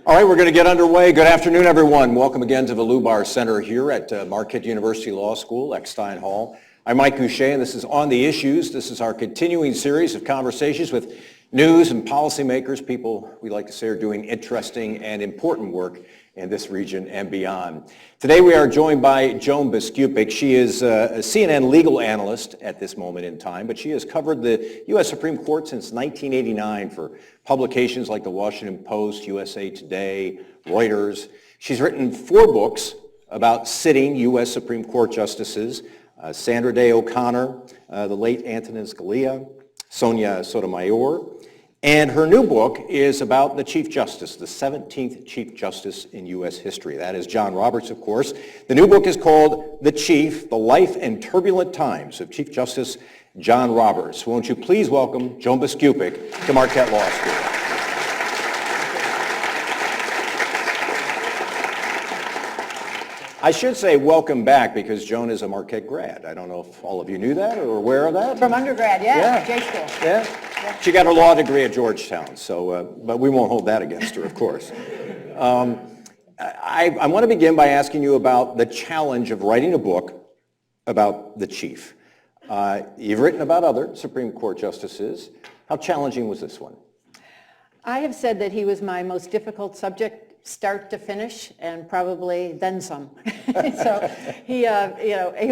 All right, we're going to get underway. Good afternoon, everyone. Welcome again to the Lubar Center here at Marquette University Law School, Eckstein Hall. I'm Mike Boucher, and this is On the Issues. This is our continuing series of conversations with news and policymakers, people we like to say are doing interesting and important work in this region and beyond. Today we are joined by Joan Biskupic. She is a CNN legal analyst at this moment in time, but she has covered the U.S. Supreme Court since 1989 for publications like the Washington Post, USA Today, Reuters. She's written 4 books about sitting U.S. Supreme Court justices, Sandra Day O'Connor, the late Antonin Scalia, Sonia Sotomayor, and her new book is about the Chief Justice, the 17th Chief Justice in U.S. history. That is John Roberts, of course. The new book is called The Chief, The Life and Turbulent Times of Chief Justice John Roberts. Won't you please welcome Joan Biskupic to Marquette Law School. I should say welcome back because Joan is a Marquette grad. I don't know if all of you knew that or were aware of that. From undergrad, yeah. J school. Yeah. She got her law degree at Georgetown, so but we won't hold that against her, of course. I want to begin by asking you about the challenge of writing a book about the chief. You've written about other Supreme Court justices. How challenging was this one? I have said that he was my most difficult subject, start to finish, and probably then some. So he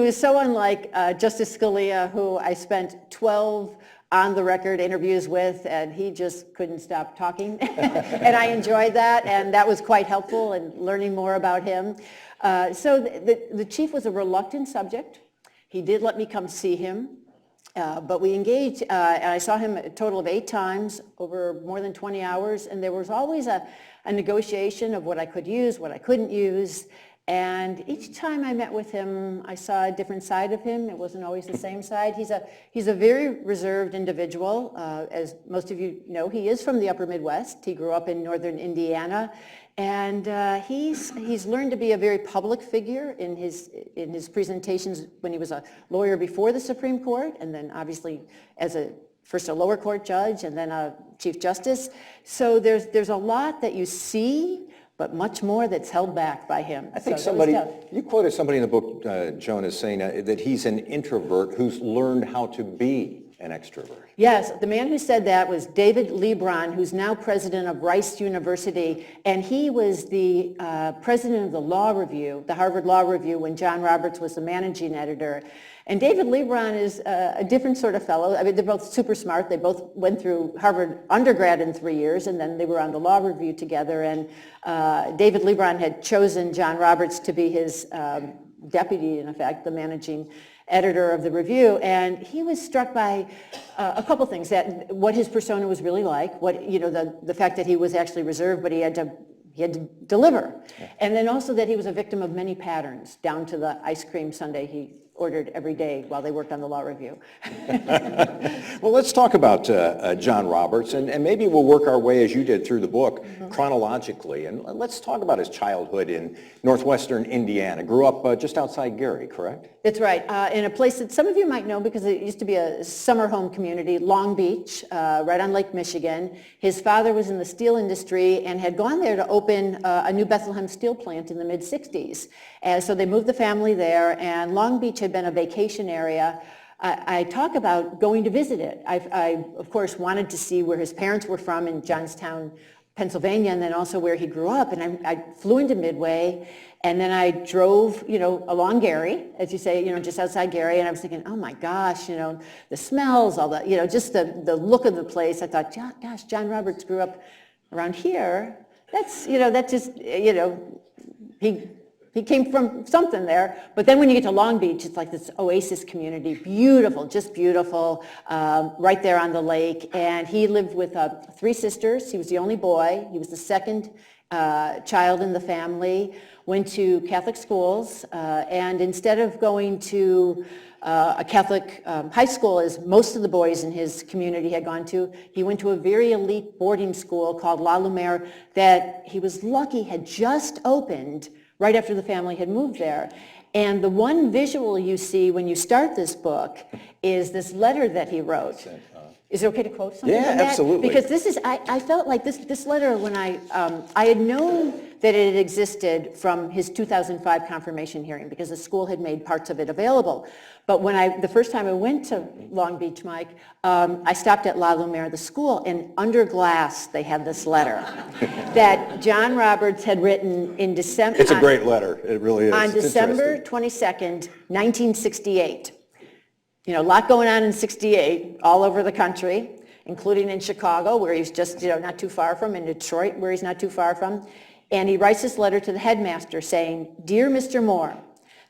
was so unlike Justice Scalia, who I spent 12 on-the-record interviews with, and he just couldn't stop talking. And I enjoyed that, and that was quite helpful in learning more about him. So the chief was a reluctant subject. He did let me come see him, but we engaged, and I saw him a total of 8 times over more than 20 hours, and there was always a negotiation of what I could use, what I couldn't use. And each time I met with him, I saw a different side of him. It wasn't always the same side. He's a very reserved individual. As most of you know, he is from the upper Midwest. He grew up in northern Indiana. And he's learned to be a very public figure in his presentations when he was a lawyer before the Supreme Court, and then obviously as first a lower court judge and then a Chief Justice. So there's a lot that you see, but much more that's held back by him. I think so you quoted somebody in the book, Joan, as saying that he's an introvert who's learned how to be an extrovert. Yes, the man who said that was David Lebron, who's now president of Rice University, and he was the president of the Law Review, the Harvard Law Review, when John Roberts was the managing editor. And David Lebron is a different sort of fellow. I mean, they're both super smart. They both went through Harvard undergrad in 3 years, and then they were on the Law Review together. And David Lebron had chosen John Roberts to be his deputy, in effect, the managing editor of the review, and he was struck by a couple things: that what his persona was really like, the fact that he was actually reserved, but he had to deliver, and then also that he was a victim of many patterns, down to the ice cream sundae he ordered every day while they worked on the Law Review. Well, let's talk about John Roberts, and maybe we'll work our way, as you did, through the book chronologically. And let's talk about his childhood in northwestern Indiana. Grew up just outside Gary, correct? That's right, in a place that some of you might know because it used to be a summer home community, Long Beach, right on Lake Michigan. His father was in the steel industry and had gone there to open a new Bethlehem steel plant in the mid-'60s. And so they moved the family there, and Long Beach had been a vacation area. I talk about going to visit it. I, of course, wanted to see where his parents were from in Johnstown, Pennsylvania, and then also where he grew up. And I flew into Midway, and then I drove, along Gary, as you say, just outside Gary, and I was thinking, oh my gosh, the smells, all the, just the look of the place. I thought, gosh, John Roberts grew up around here. That's, that just, he came from something there. But then when you get to Long Beach, it's like this oasis community, beautiful, just beautiful, right there on the lake. And he lived with 3 sisters. He was the only boy. He was the second child in the family, went to Catholic schools, and instead of going to a Catholic high school, as most of the boys in his community had gone to, he went to a very elite boarding school called La Lumiere that he was lucky had just opened right after the family had moved there. And the one visual you see when you start this book is this letter that he wrote. Is it okay to quote something Yeah, from that? absolutely. Because this is, I felt like this letter, when I had known that it had existed from his 2005 confirmation hearing, because the school had made parts of it available. But when the first time I went to Long Beach, Mike, I stopped at La Lumiere, the school, and under glass they had this letter that John Roberts had written in December. It's a great letter. It really is. On It's December interesting. 22nd, 1968. You know, a lot going on in 68 all over the country, including in Chicago, where he's just, not too far from, in Detroit, where he's not too far from. And he writes this letter to the headmaster saying, "Dear Mr. Moore,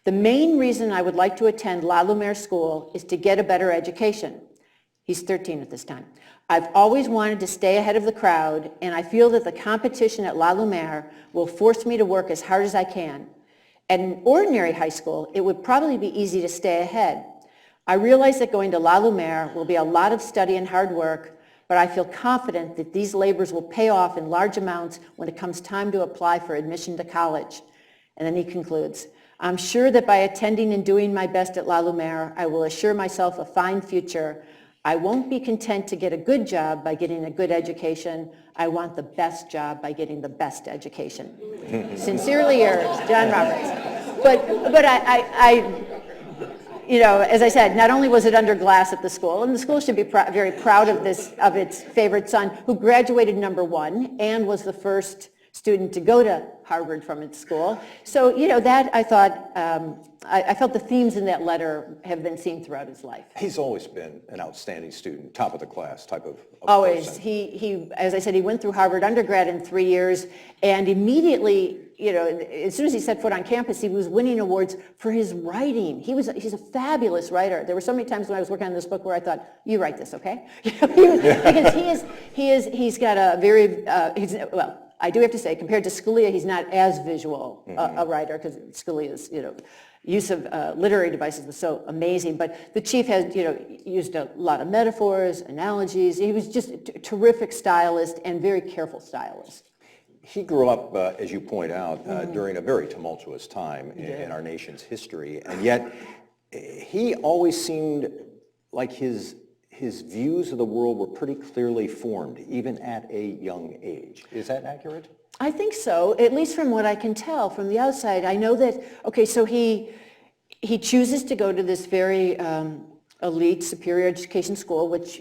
the main reason I would like to attend La Lumiere School is to get a better education." He's 13 at this time. "I've always wanted to stay ahead of the crowd, and I feel that the competition at La Lumiere will force me to work as hard as I can. At an ordinary high school, it would probably be easy to stay ahead. I realize that going to La Lumiere will be a lot of study and hard work, but I feel confident that these labors will pay off in large amounts when it comes time to apply for admission to college." And then he concludes, "I'm sure that by attending and doing my best at La Lumiere, I will assure myself a fine future. I won't be content to get a good job by getting a good education. I want the best job by getting the best education. Sincerely yours, John Roberts." But as I said, not only was it under glass at the school, and the school should be very proud of its favorite son, who graduated #1 and was the first student to go to Harvard from its school. So, that I thought, I felt the themes in that letter have been seen throughout his life. He's always been an outstanding student, top of the class type of Always. person. He, as I said, he went through Harvard undergrad in 3 years, and immediately, as soon as he set foot on campus, he was winning awards for his writing. He's a fabulous writer. There were so many times when I was working on this book where I thought, "You write this, okay?" Because he's got a very, I do have to say, compared to Scalia, he's not as visual a writer, because Scalia's, use of literary devices was so amazing. But the chief has, used a lot of metaphors, analogies. He was just a terrific stylist and very careful stylist. He grew up, as you point out, during a very tumultuous time in our nation's history, and yet he always seemed like his views of the world were pretty clearly formed, even at a young age. Is that accurate? I think so, at least from what I can tell from the outside. I know that, so he chooses to go to this very elite superior education school, which,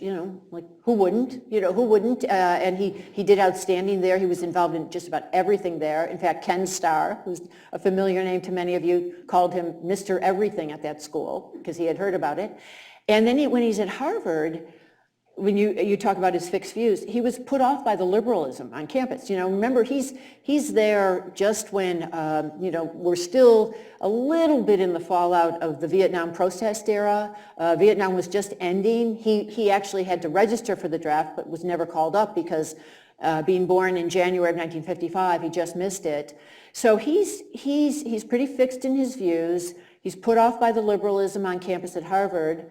like who wouldn't, and he did outstanding there. He was involved in just about everything there. In fact, Ken Starr, who's a familiar name to many of you, called him Mr. Everything at that school because he had heard about it. And then when he's at Harvard, when you talk about his fixed views, he was put off by the liberalism on campus. Remember, he's there just when, we're still a little bit in the fallout of the Vietnam protest era. Vietnam was just ending. He actually had to register for the draft, but was never called up because being born in January of 1955, he just missed it. So he's pretty fixed in his views. He's put off by the liberalism on campus at Harvard.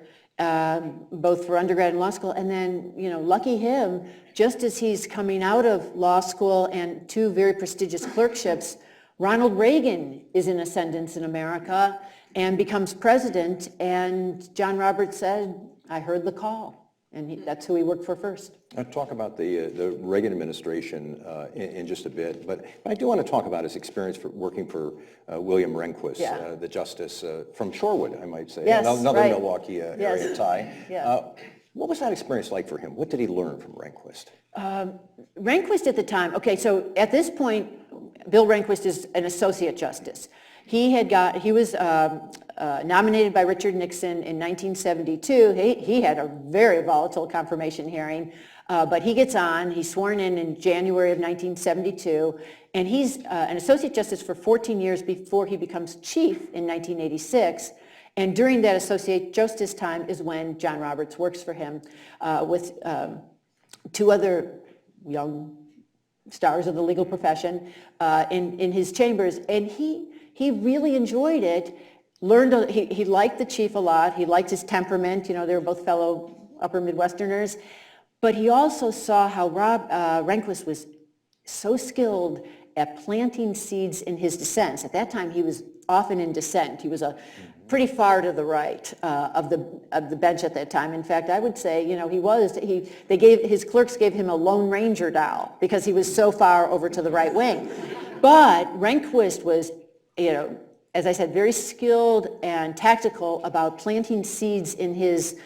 Both for undergrad and law school, and then, lucky him, just as he's coming out of law school and 2 very prestigious clerkships, Ronald Reagan is in ascendance in America and becomes president, and John Roberts said, "I heard the call," and that's who he worked for first. I'll talk about the Reagan administration in just a bit, but I do want to talk about his experience for working for William Rehnquist, the justice from Shorewood, I might say, yes, another right. Milwaukee area tie. Yeah. What was that experience like for him? What did he learn from Rehnquist? Rehnquist at the time, so at this point, Bill Rehnquist is an associate justice. He was nominated by Richard Nixon in 1972. He had a very volatile confirmation hearing, but he gets on. He's sworn in January of 1972, and he's an associate justice for 14 years before he becomes chief in 1986. And during that associate justice time is when John Roberts works for him with 2 other young stars of the legal profession in his chambers, and he really enjoyed it. He liked the chief a lot. He liked his temperament. They were both fellow Upper Midwesterners. But he also saw how Rehnquist was so skilled at planting seeds in his dissents. At that time, he was often in dissent. He was pretty far to the right of the bench at that time. In fact, I would say, his clerks gave him a Lone Ranger doll because he was so far over to the right wing. But Rehnquist was, as I said, very skilled and tactical about planting seeds in his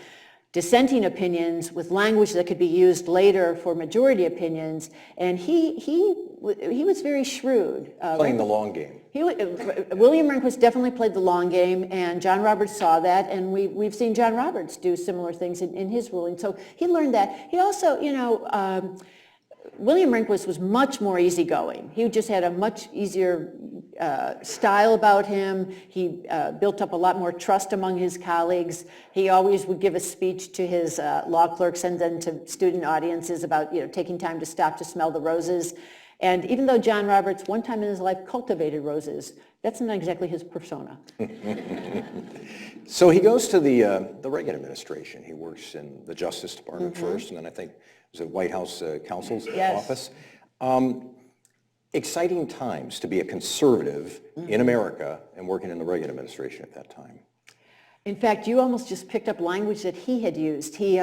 dissenting opinions with language that could be used later for majority opinions, and he was very shrewd. Playing the long game. William Rehnquist definitely played the long game, and John Roberts saw that, and we've seen John Roberts do similar things in his ruling. So he learned that. He also, William Rehnquist was much more easygoing. He just had a much easier style about him. He built up a lot more trust among his colleagues. He always would give a speech to his law clerks and then to student audiences about taking time to stop to smell the roses. And even though John Roberts one time in his life cultivated roses, that's not exactly his persona. So he goes to the Reagan administration. He works in the Justice Department first, and then I think it was the White House counsel's office. Exciting times to be a conservative in America and working in the Reagan administration at that time. In fact, you almost just picked up language that he had used. He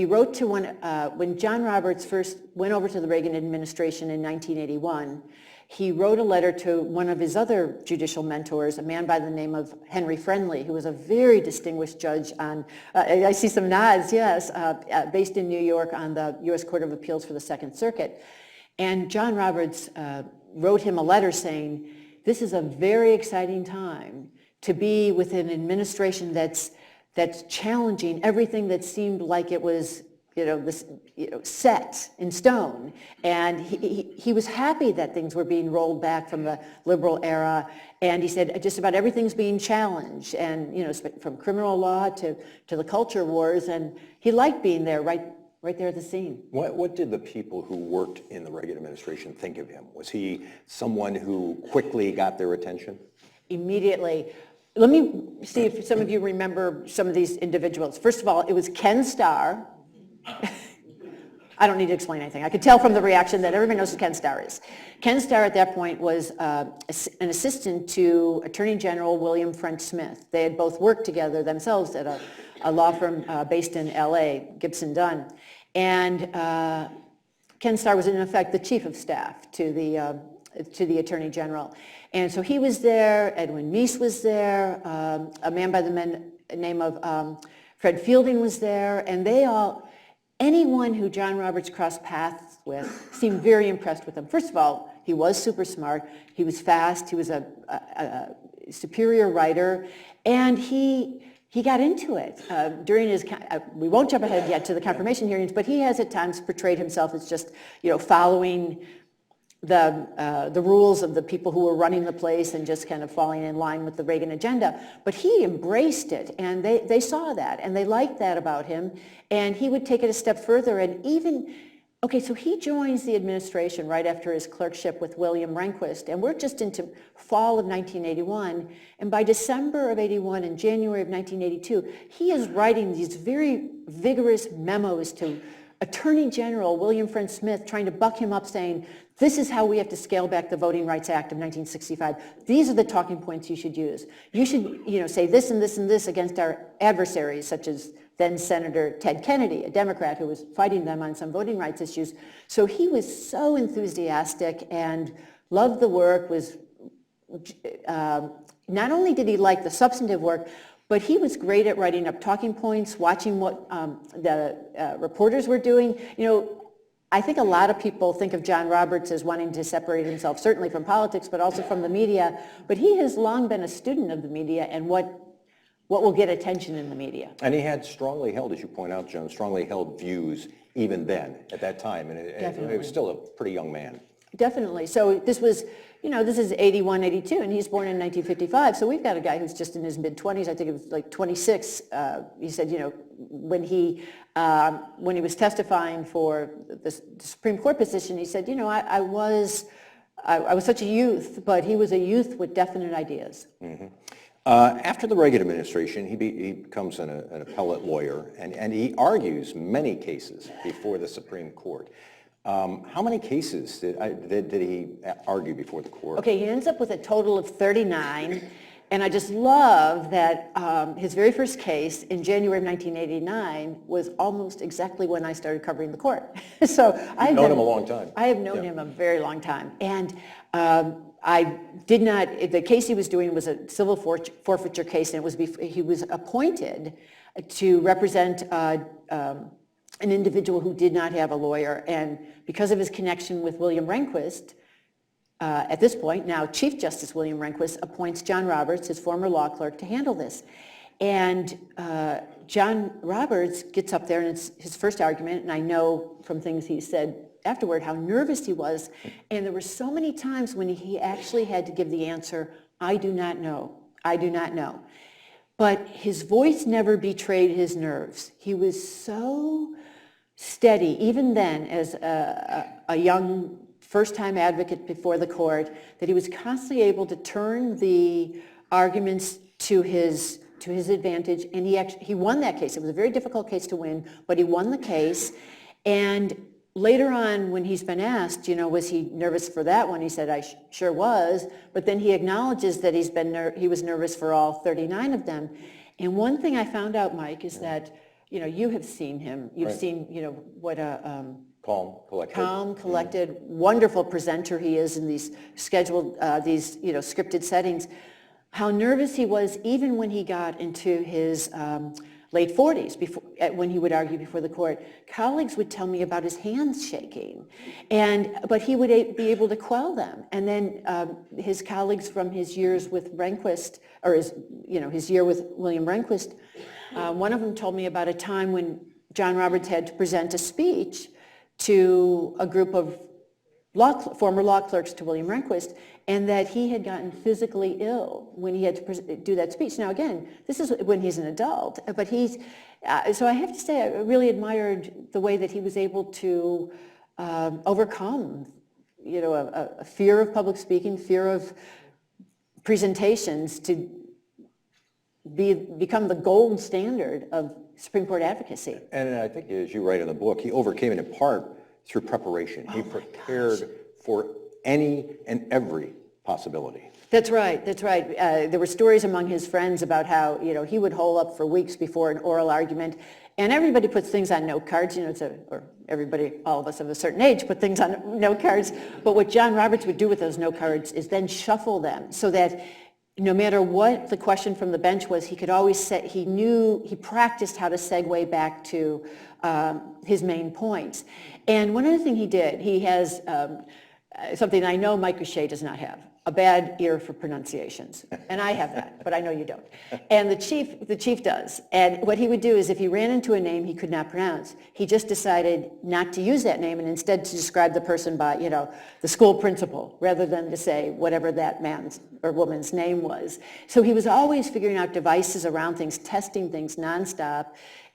wrote to when John Roberts first went over to the Reagan administration in 1981, he wrote a letter to one of his other judicial mentors, a man by the name of Henry Friendly, who was a very distinguished judge on, I see some nods, yes, based in New York on the U.S. Court of Appeals for the Second Circuit. And John Roberts wrote him a letter saying, this is a very exciting time to be with an administration that's challenging everything that seemed like it was set in stone. And he was happy that things were being rolled back from the liberal era. And he said just about everything's being challenged, and from criminal law to the culture wars. And he liked being there, right there at the scene. What did the people who worked in the Reagan administration think of him? Was he someone who quickly got their attention? Immediately. Let me see if some of you remember some of these individuals. First of all, it was Ken Starr. I don't need to explain anything. I could tell from the reaction that everybody knows who Ken Starr is. Ken Starr at that point was an assistant to Attorney General William French Smith. They had both worked together themselves at a law firm based in L.A., Gibson Dunn. And Ken Starr was in effect the chief of staff to the Attorney General. And so he was there, Edwin Meese was there, a man by the name of Fred Fielding was there, and anyone who John Roberts crossed paths with seemed very impressed with him. First of all, he was super smart, he was fast, he was a superior writer, and he got into it during his, we won't jump ahead yet to the confirmation hearings, but he has at times portrayed himself as just, following the rules of the people who were running the place and just kind of falling in line with the Reagan agenda. But he embraced it, and they saw that, and they liked that about him, and he would take it a step further. And so he joins the administration right after his clerkship with William Rehnquist, and we're just into fall of 1981, and by December of 81 and January of 1982, he is writing these very vigorous memos to Attorney General William French Smith, trying to buck him up, saying, this is how we have to scale back the Voting Rights Act of 1965. These are the talking points you should use. You should, say this and this and this against our adversaries, such as then Senator Ted Kennedy, a Democrat who was fighting them on some voting rights issues. So he was so enthusiastic and loved the work, not only did he like the substantive work, but he was great at writing up talking points, watching what the reporters were doing. I think a lot of people think of John Roberts as wanting to separate himself, certainly from politics, but also from the media. But he has long been a student of the media and what will get attention in the media. And he had strongly held, as you point out, Joan, strongly held views even then, at that time. And it was still a pretty young man. Definitely. So this was, this is 81, 82, and he's born in 1955. So we've got a guy who's just in his mid-20s. I think it was like 26. He said, when he was testifying for the Supreme Court position, he said, I was such a youth, but he was a youth with definite ideas. Mm-hmm. After the Reagan administration, he becomes an appellate lawyer, and he argues many cases before the Supreme Court. How many cases did he argue before the court? Okay, he ends up with a total of 39, and I just love that his very first case in January of 1989 was almost exactly when I started covering the court. So I've known him a long time. I have known him a very long time, and I did not. The case he was doing was a civil forfeiture case, and it was he was appointed to represent an individual who did not have a lawyer, and because of his connection with William Rehnquist, at this point, now Chief Justice William Rehnquist appoints John Roberts, his former law clerk, to handle this. And John Roberts gets up there, and it's his first argument, and I know from things he said afterward how nervous he was, and there were so many times when he actually had to give the answer, I do not know, I do not know. But his voice never betrayed his nerves. He was so steady, even then, as a young first-time advocate before the court, that he was constantly able to turn the arguments to his advantage, and he won that case. It was a very difficult case to win, but he won the case. And later on, when he's been asked, was he nervous for that one? He said, I sure was. But then he acknowledges that he was nervous for all 39 of them. And one thing I found out, Mike, is that, you have seen him. You've seen, what a calm, collected, wonderful presenter he is in these scheduled, scripted settings. How nervous he was even when he got into his late 40s, when he would argue before the court. Colleagues would tell me about his hands shaking, but he would be able to quell them. And then his colleagues from his years with Rehnquist, or his year with William Rehnquist, one of them told me about a time when John Roberts had to present a speech to a group of former law clerks to William Rehnquist, and that he had gotten physically ill when he had to do that speech. Now, again, this is when he's an adult, but so I have to say I really admired the way that he was able to overcome, a fear of public speaking, fear of presentations, to become the gold standard of Supreme Court advocacy. And I think, as you write in the book, he overcame it in part through preparation. He prepared for any and every possibility. That's right, that's right. There were stories among his friends about how, he would hole up for weeks before an oral argument, and everybody puts things on note cards, or everybody, all of us of a certain age, put things on note cards, but what John Roberts would do with those note cards is then shuffle them so that no matter what the question from the bench was, he could always say, he practiced how to segue back to his main points. And one other thing he did, he has something I know Mike Goucher does not have, a bad ear for pronunciations. And I have that, but I know you don't. And the chief does. And what he would do is if he ran into a name he could not pronounce, he just decided not to use that name and instead to describe the person by, the school principal, rather than to say whatever that man's or woman's name was. So he was always figuring out devices around things, testing things nonstop.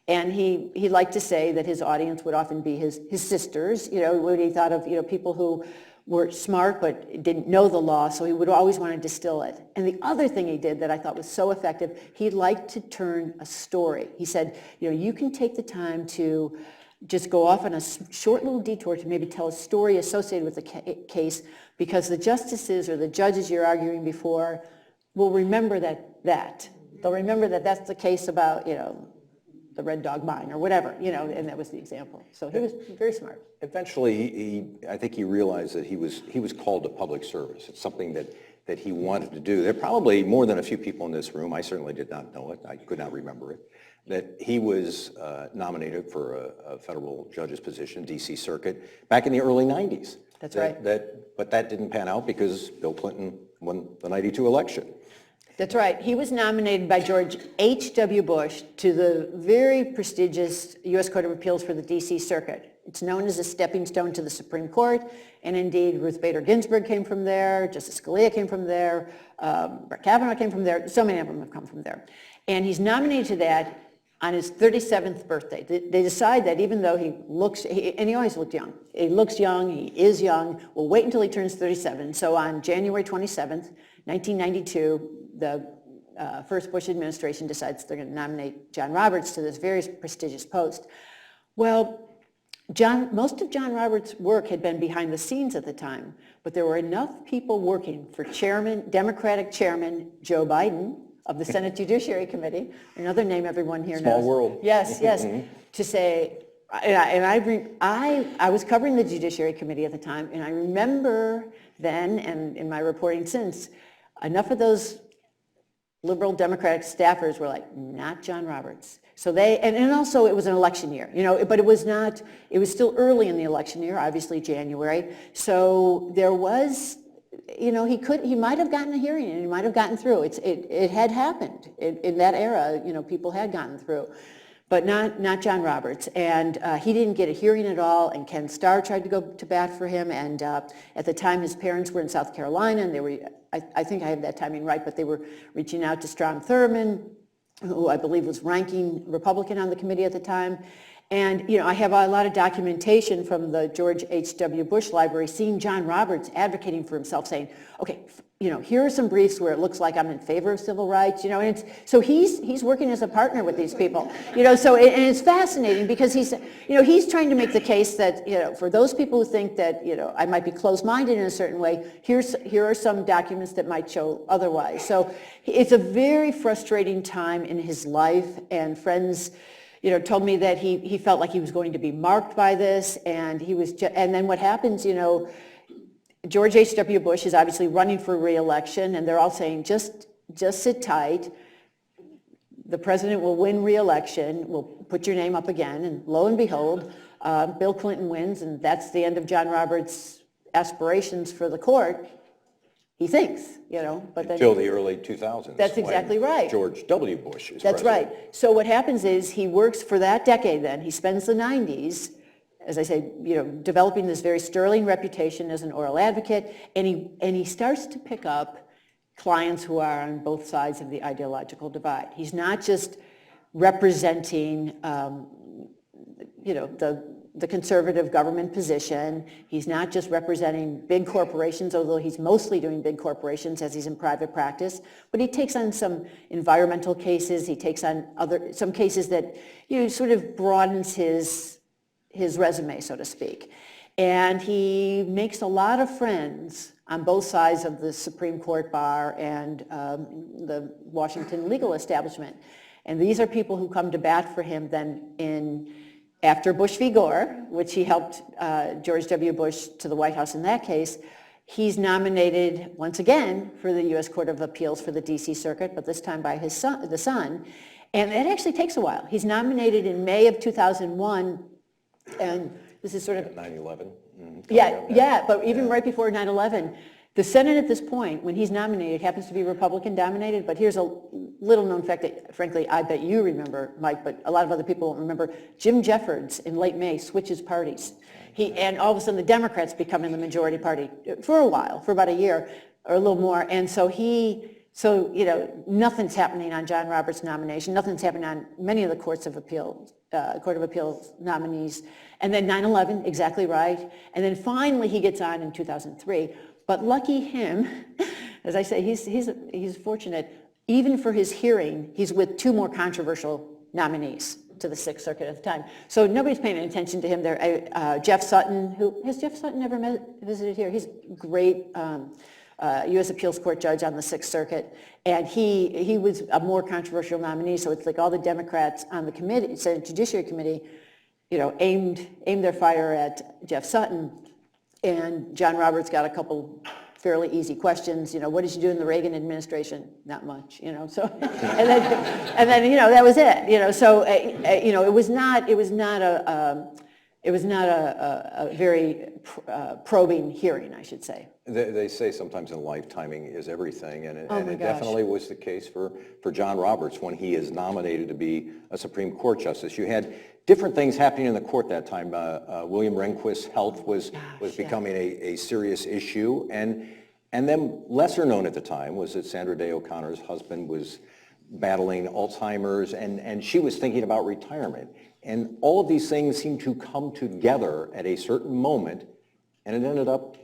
And he liked to say that his audience would often be his sisters, when he thought of, people who were smart but didn't know the law, so he would always want to distill it. And the other thing he did that I thought was so effective, he liked to turn a story. He said, you can take the time to just go off on a short little detour to maybe tell a story associated with the case, because the justices or the judges you're arguing before will remember that. They'll remember that that's the case about, the Red Dog Mine or whatever, and that was the example. So he was very smart. Eventually, I think he realized that he was called to public service. It's something that he wanted to do. There are probably more than a few people in this room, I certainly did not know it, I could not remember it, that he was nominated for a federal judge's position, D.C. Circuit, back in the early 90s. That's right. But that didn't pan out because Bill Clinton won the 92 election. That's right. He was nominated by George H.W. Bush to the very prestigious U.S. Court of Appeals for the D.C. Circuit. It's known as a stepping stone to the Supreme Court, and indeed Ruth Bader Ginsburg came from there, Justice Scalia came from there, Brett Kavanaugh came from there, so many of them have come from there. And he's nominated to that on his 37th birthday. They decide that even though he looks, and he always looked young, he looks young, he is young, we'll wait until he turns 37. So on January 27th, 1992, the first Bush administration decides they're going to nominate John Roberts to this very prestigious post. Well, Most of John Roberts' work had been behind the scenes at the time, but there were enough people working for Democratic Chairman Joe Biden of the Senate Judiciary Committee, another name everyone here knows. Small world. Yes, yes, to say, I was covering the Judiciary Committee at the time, and I remember then, and in my reporting since, enough of those liberal Democratic staffers were like, not John Roberts. So and also it was an election year, but it was still early in the election year, obviously January. So there was, he might have gotten a hearing and he might have gotten through. It had happened in that era, people had gotten through, but not John Roberts. And he didn't get a hearing at all, and Ken Starr tried to go to bat for him. And at the time his parents were in South Carolina, and they were, I think I have that timing right, but they were reaching out to Strom Thurmond, who I believe was ranking Republican on the committee at the time. And, I have a lot of documentation from the George H.W. Bush Library seeing John Roberts advocating for himself, saying, okay, here are some briefs where it looks like I'm in favor of civil rights, and so he's working as a partner with these people, so, and it's fascinating because he's trying to make the case that, for those people who think that, I might be closed-minded in a certain way, here are some documents that might show otherwise. So it's a very frustrating time in his life, and friends, told me that he felt like he was going to be marked by this, and and then what happens, George H.W. Bush is obviously running for re-election, and they're all saying, just sit tight. The president will win re-election. We'll put your name up again. And lo and behold, Bill Clinton wins, and that's the end of John Roberts' aspirations for the court. He thinks, but then Until the early 2000s. That's exactly right. George W. Bush is That's president. right. So what happens is he works for that decade then. He spends the 90s, as I say, developing this very sterling reputation as an oral advocate, and he starts to pick up clients who are on both sides of the ideological divide. He's not just representing, the conservative government position. He's not just representing big corporations, although he's mostly doing big corporations as he's in private practice, but he takes on some environmental cases. He takes on some cases that, sort of broadens his resume, so to speak. And he makes a lot of friends on both sides of the Supreme Court bar and the Washington legal establishment. And these are people who come to bat for him then after Bush v. Gore, which he helped George W. Bush to the White House in that case. He's nominated once again for the U.S. Court of Appeals for the D.C. Circuit, but this time by the son. And it actually takes a while. He's nominated in May of 2001, and this is sort of 9/11. Yeah, but even right before 9/11, the Senate at this point, when he's nominated, happens to be Republican dominated, but here's a little known fact that, frankly, I bet you remember, Mike, but a lot of other people won't remember. Jim Jeffords in late May switches parties. And all of a sudden the Democrats become in the majority party for a while, for about a year or a little more, and so nothing's happening on John Roberts' nomination, nothing's happening on many of the Court of Appeals nominees, and then 9/11, exactly right, and then finally he gets on in 2003. But lucky him, as I say, he's fortunate. Even for his hearing, he's with two more controversial nominees to the Sixth Circuit at the time. So nobody's paying any attention to him there. Jeff Sutton, has Jeff Sutton ever visited here? He's a great U.S. Appeals Court judge on the Sixth Circuit, and he was a more controversial nominee. So it's like all the Democrats on the committee, Senate Judiciary Committee, aimed their fire at Jeff Sutton. And John Roberts got a couple fairly easy questions. What did you do in the Reagan administration? Not much. So, and then that was it. So it was not a very probing hearing, I should say. They say sometimes in life timing is everything, and it gosh. definitely was the case for John Roberts when he is nominated to be a Supreme Court justice. You had different things happening in the court that time. William Rehnquist's health was becoming a serious issue, and then lesser known at the time was that Sandra Day O'Connor's husband was battling Alzheimer's, and she was thinking about retirement. And all of these things seemed to come together at a certain moment, and it ended up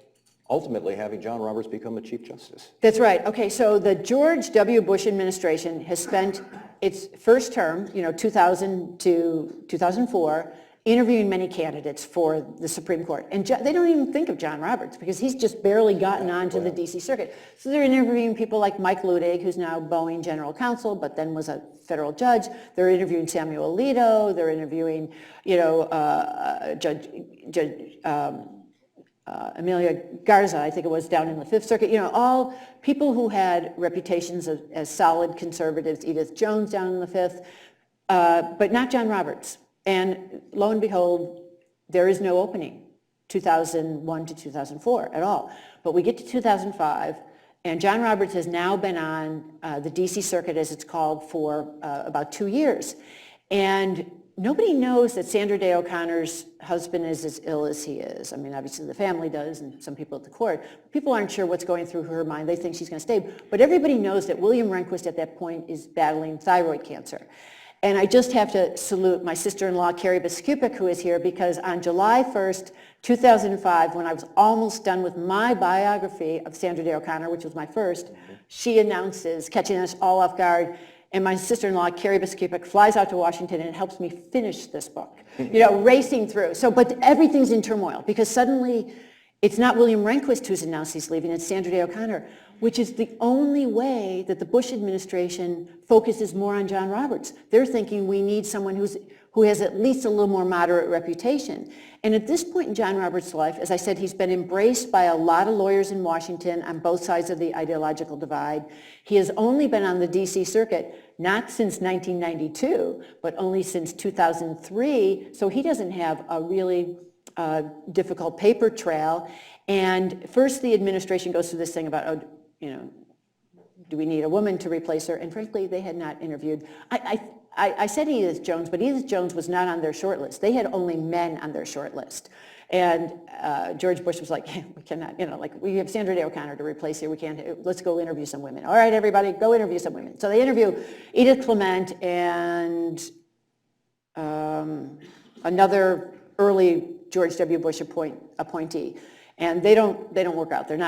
ultimately having John Roberts become a Chief Justice. That's right. Okay, so the George W. Bush administration has spent its first term, 2000 to 2004, interviewing many candidates for the Supreme Court. And they don't even think of John Roberts because he's just barely gotten onto the D.C. Circuit. So they're interviewing people like Mike Ludig, who's now Boeing general counsel, but then was a federal judge. They're interviewing Samuel Alito. They're interviewing, Judge Amelia Garza, I think it was, down in the Fifth Circuit. All people who had reputations as solid conservatives. Edith Jones down in the Fifth, but not John Roberts. And lo and behold, there is no opening, 2001 to 2004 at all. But we get to 2005, and John Roberts has now been on the D.C. Circuit, as it's called, for about 2 years. And nobody knows that Sandra Day O'Connor's husband is as ill as he is. I mean, obviously the family does, and some people at the court. People aren't sure what's going through her mind. They think she's going to stay. But everybody knows that William Rehnquist at that point is battling thyroid cancer. And I just have to salute my sister-in-law, Carrie Biskupic, who is here, because on July 1st, 2005, when I was almost done with my biography of Sandra Day O'Connor, which was my first, she announces, catching us all off guard, and my sister-in-law, Carrie Biskupic, flies out to Washington and helps me finish this book, racing through. But everything's in turmoil, because suddenly it's not William Rehnquist who's announced he's leaving, it's Sandra Day O'Connor, which is the only way that the Bush administration focuses more on John Roberts. They're thinking we need someone who has at least a little more moderate reputation. And at this point in John Roberts' life, as I said, he's been embraced by a lot of lawyers in Washington on both sides of the ideological divide. He has only been on the D.C. Circuit, not since 1992, but only since 2003, so he doesn't have a really difficult paper trail. And first the administration goes through this thing about, do we need a woman to replace her? And frankly, they had not interviewed. I said Edith Jones, but Edith Jones was not on their short list. They had only men on their short list. And George Bush was like, we cannot, we have Sandra Day O'Connor to replace here. We can't, let's go interview some women. All right, everybody, go interview some women. So they interview Edith Clement and another early George W. Bush appointee. And they don't work out. They're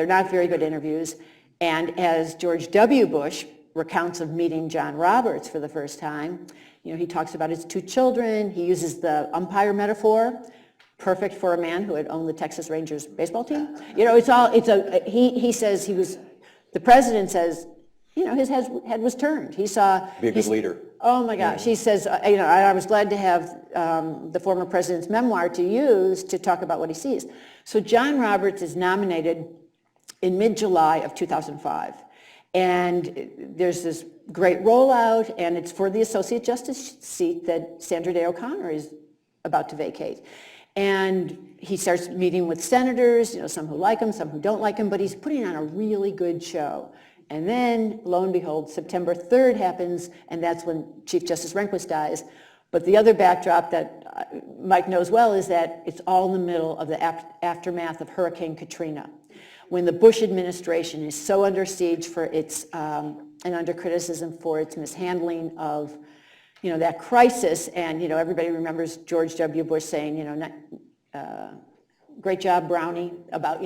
not very good interviews. And as George W. Bush recounts of meeting John Roberts for the first time, he talks about his 2 children. He uses the umpire metaphor, perfect for a man who had owned the Texas Rangers baseball team. He says the president says, his head was turned. He saw. Be a good leader. Oh my gosh. He says, I was glad to have the former president's memoir to use to talk about what he sees. So John Roberts is nominated in mid-July of 2005. And there's this great rollout, and it's for the Associate Justice seat that Sandra Day O'Connor is about to vacate. And he starts meeting with senators, some who like him, some who don't like him, but he's putting on a really good show. And then, lo and behold, September 3rd happens, and that's when Chief Justice Rehnquist dies. But the other backdrop that Mike knows well is that it's all in the middle of the aftermath of Hurricane Katrina, when the Bush administration is so under siege for its and under criticism for its mishandling of that crisis. And everybody remembers George W. Bush saying great job, Brownie, about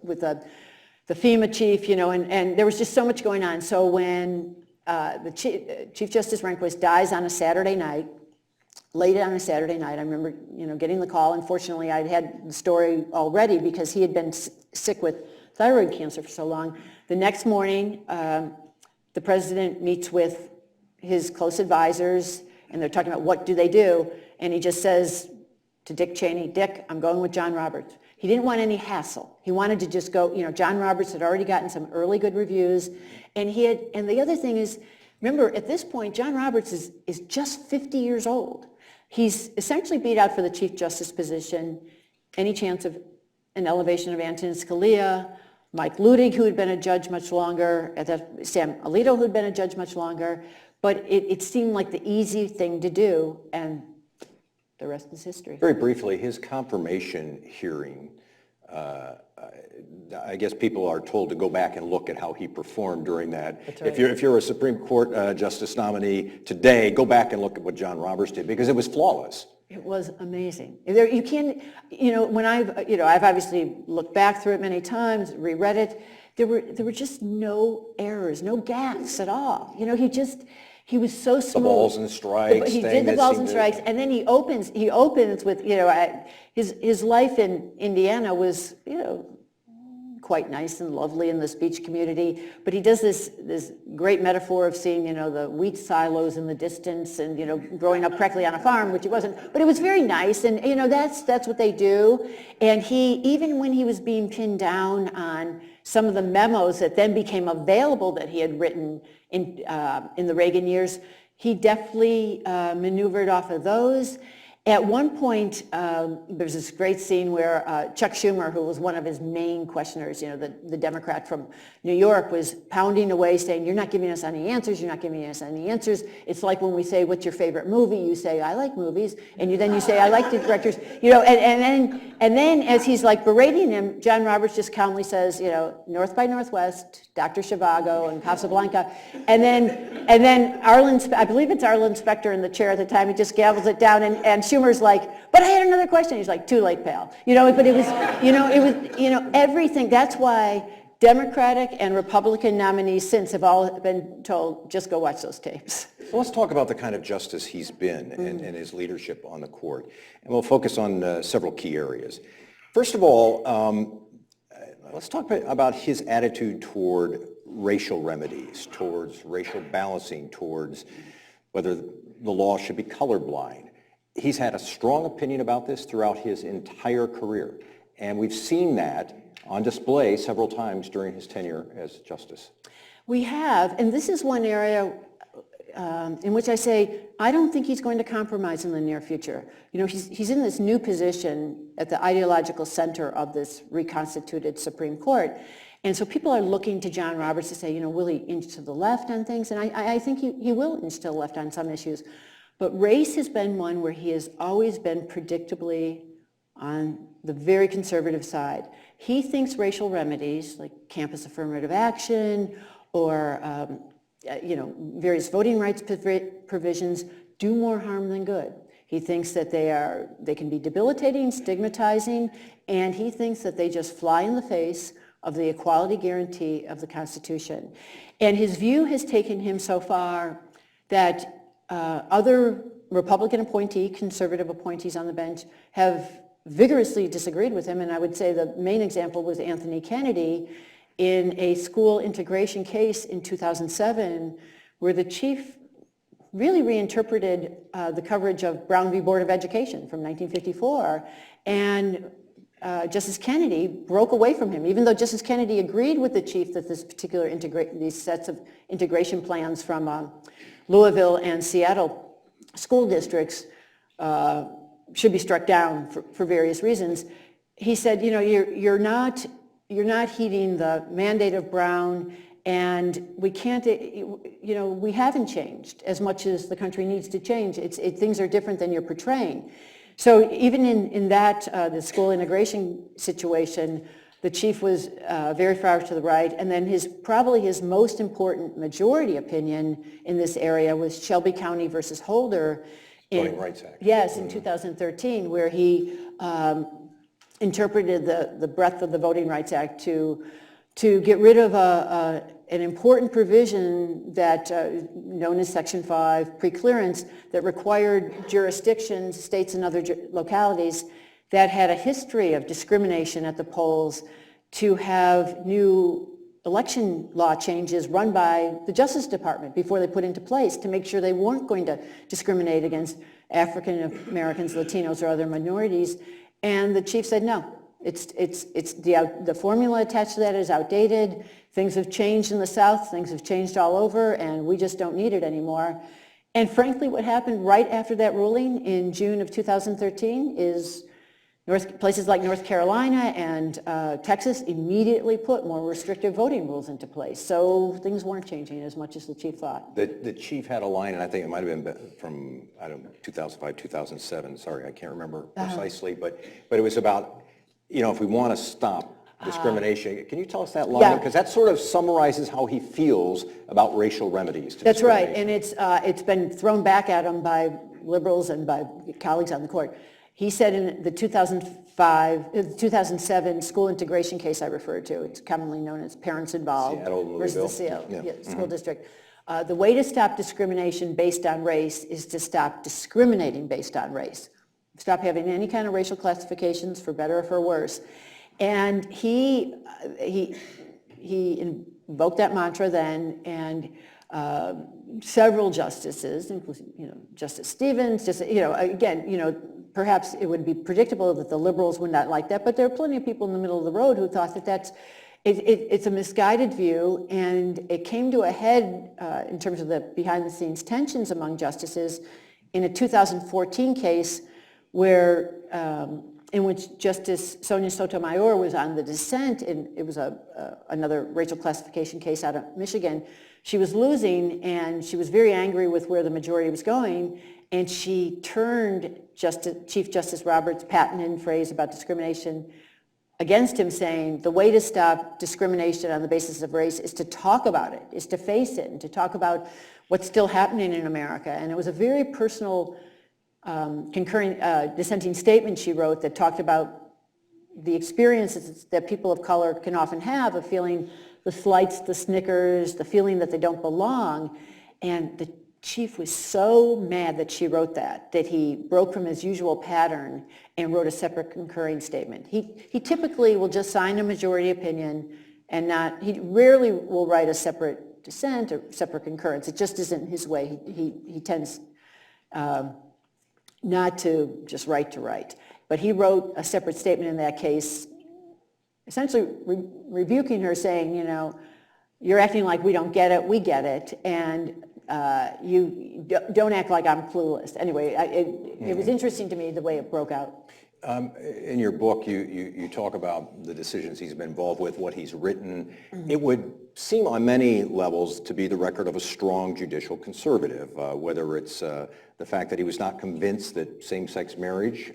with the FEMA chief, and there was just so much going on. So when the Chief Justice Rehnquist dies on a Saturday night, late on a Saturday night, I remember, getting the call. Unfortunately, I'd had the story already because he had been sick with thyroid cancer for so long. The next morning, the president meets with his close advisors, and they're talking about what do they do, and he just says to Dick Cheney, Dick, I'm going with John Roberts. He didn't want any hassle. He wanted to just go, John Roberts had already gotten some early good reviews, and the other thing is, remember, at this point, John Roberts is just 50 years old. He's essentially beat out for the Chief Justice position, any chance of an elevation of Antonin Scalia, Mike Ludig, who had been a judge much longer, Sam Alito, who had been a judge much longer, but it seemed like the easy thing to do, and the rest is history. Very briefly, his confirmation hearing, I guess people are told to go back and look at how he performed during that. That's right. If you're a Supreme Court justice nominee today, go back and look at what John Roberts did, because it was flawless. It was amazing. You can't, when I've obviously looked back through it many times, reread it, there were just no errors, no gaffes at all. he was so smooth. The balls and strikes. He did the balls and strikes, and then he opens with, his life in Indiana was, quite nice and lovely in the speech community, but he does this great metaphor of seeing, the wheat silos in the distance and, growing up correctly on a farm, which it wasn't, but it was very nice, and, that's what they do. And even when he was being pinned down on some of the memos that then became available that he had written in the Reagan years, he definitely maneuvered off of those. At one point, there's this great scene where Chuck Schumer, who was one of his main questioners, the Democrat from New York, was pounding away saying, you're not giving us any answers, you're not giving us any answers. It's like when we say, what's your favorite movie? You say, I like movies. And then you say, I like the directors. And then as he's like berating him, John Roberts just calmly says, North by Northwest, Dr. Zhivago, and Casablanca. And then I believe it's Arlen Specter in the chair at the time, he just gavels it down, and Schumer's like, but I had another question. He's like, too late, pal. But it was, everything. That's why Democratic and Republican nominees since have all been told, just go watch those tapes. So let's talk about the kind of justice he's been and his leadership on the court. And we'll focus on several key areas. First of all, let's talk about his attitude toward racial remedies, towards racial balancing, towards whether the law should be colorblind. He's had a strong opinion about this throughout his entire career, and we've seen that on display several times during his tenure as justice. We have, and this is one area in which I say, I don't think he's going to compromise in the near future. He's in this new position at the ideological center of this reconstituted Supreme Court, and so people are looking to John Roberts to say, will he inch to the left on things? And I think he will inch to the left on some issues. But race has been one where he has always been predictably on the very conservative side. He thinks racial remedies like campus affirmative action or various voting rights provisions do more harm than good. He thinks that they can be debilitating, stigmatizing, and he thinks that they just fly in the face of the equality guarantee of the Constitution. And his view has taken him so far that other Republican conservative appointees on the bench have vigorously disagreed with him, and I would say the main example was Anthony Kennedy in a school integration case in 2007, where the chief really reinterpreted the coverage of Brown v. Board of Education from 1954, and Justice Kennedy broke away from him, even though Justice Kennedy agreed with the chief that these sets of integration plans from Louisville and Seattle school districts should be struck down for various reasons. He said, you're not heeding the mandate of Brown, and we can't, we haven't changed as much as the country needs to change. Things are different than you're portraying. So even in that, the school integration situation, the chief was very far to the right, and then probably his most important majority opinion in this area was Shelby County versus Holder. Voting Rights Act. Yes, in 2013, where he interpreted the breadth of the Voting Rights Act to get rid of an important provision that known as Section 5 preclearance that required jurisdictions, states and other localities that had a history of discrimination at the polls to have new election law changes run by the Justice Department before they put into place to make sure they weren't going to discriminate against African Americans, Latinos, or other minorities. And the chief said, no, it's the formula attached to that is outdated. Things have changed in the South, things have changed all over, and we just don't need it anymore. And frankly, what happened right after that ruling in June of 2013 is places like North Carolina and Texas immediately put more restrictive voting rules into place. So things weren't changing as much as the chief thought. The chief had a line, and I think it might have been from, 2005, 2007. Sorry, I can't remember precisely, but it was about, if we want to stop discrimination. Can you tell us that line? Yeah. Because that sort of summarizes how he feels about racial remedies to That's right, discrimination. and it's been thrown back at him by liberals and by colleagues on the court. He said in the 2007 school integration case I referred to, it's commonly known as Parents Involved Seattle, versus the Louisville. Seattle school district. The way to stop discrimination based on race is to stop discriminating based on race. Stop having any kind of racial classifications, for better or for worse. And he invoked that mantra then, and several justices, including Justice Stevens, perhaps it would be predictable that the liberals would not like that, but there are plenty of people in the middle of the road who thought that it's a misguided view, and it came to a head in terms of the behind-the-scenes tensions among justices in a 2014 case where in which Justice Sonia Sotomayor was on the dissent, and it was another racial classification case out of Michigan. She was losing, and she was very angry with where the majority was going, and she turned Chief Justice Roberts' patented phrase about discrimination against him, saying the way to stop discrimination on the basis of race is to talk about it, is to face it, and to talk about what's still happening in America. And it was a very personal dissenting statement she wrote that talked about the experiences that people of color can often have of feeling the slights, the snickers, the feeling that they don't belong. And the chief was so mad that she wrote that he broke from his usual pattern and wrote a separate concurring statement. He typically will just sign a majority opinion and he rarely will write a separate dissent or separate concurrence. It just isn't his way. He tends not to just write to write. But he wrote a separate statement in that case, essentially rebuking her, saying, you're acting like we don't get it, we get it, and you don't act like I'm clueless. Anyway, it was interesting to me the way it broke out. In your book, you talk about the decisions he's been involved with, what he's written. It would seem on many levels to be the record of a strong judicial conservative, whether it's the fact that he was not convinced that same-sex marriage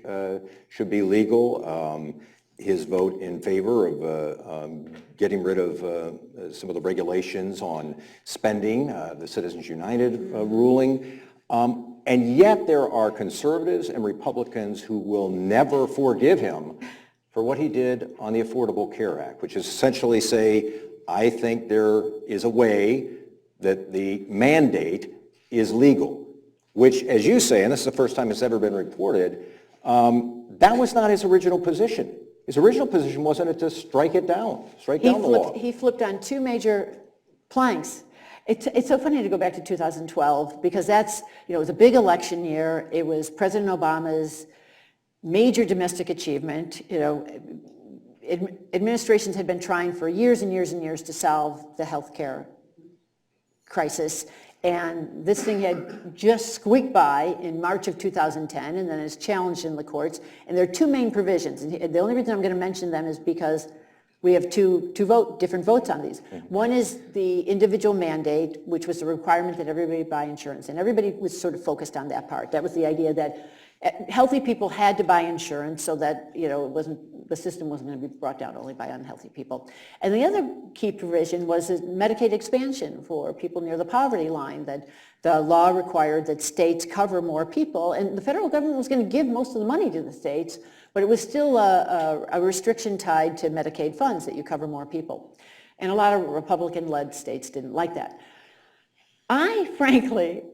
should be legal, his vote in favor of getting rid of some of the regulations on spending, the Citizens United ruling. And yet there are conservatives and Republicans who will never forgive him for what he did on the Affordable Care Act, which is essentially say, I think there is a way that the mandate is legal, which, as you say, and this is the first time it's ever been reported, that was not his original position. His original position wasn't to strike it down, strike down the law. He flipped on two major planks. It's so funny to go back to 2012 because it was a big election year. It was President Obama's major domestic achievement. Administrations had been trying for years and years and years to solve the health care crisis. And this thing had just squeaked by in March of 2010 and then is challenged in the courts. And there are two main provisions. And the only reason I'm going to mention them is because we have two different votes on these. One is the individual mandate, which was the requirement that everybody buy insurance. And everybody was sort of focused on that part. That was the idea that healthy people had to buy insurance so that the system wasn't going to be brought down only by unhealthy people. And the other key provision was Medicaid expansion for people near the poverty line, that the law required that states cover more people. And the federal government was going to give most of the money to the states, but it was still a restriction tied to Medicaid funds that you cover more people. And a lot of Republican-led states didn't like that. I, frankly,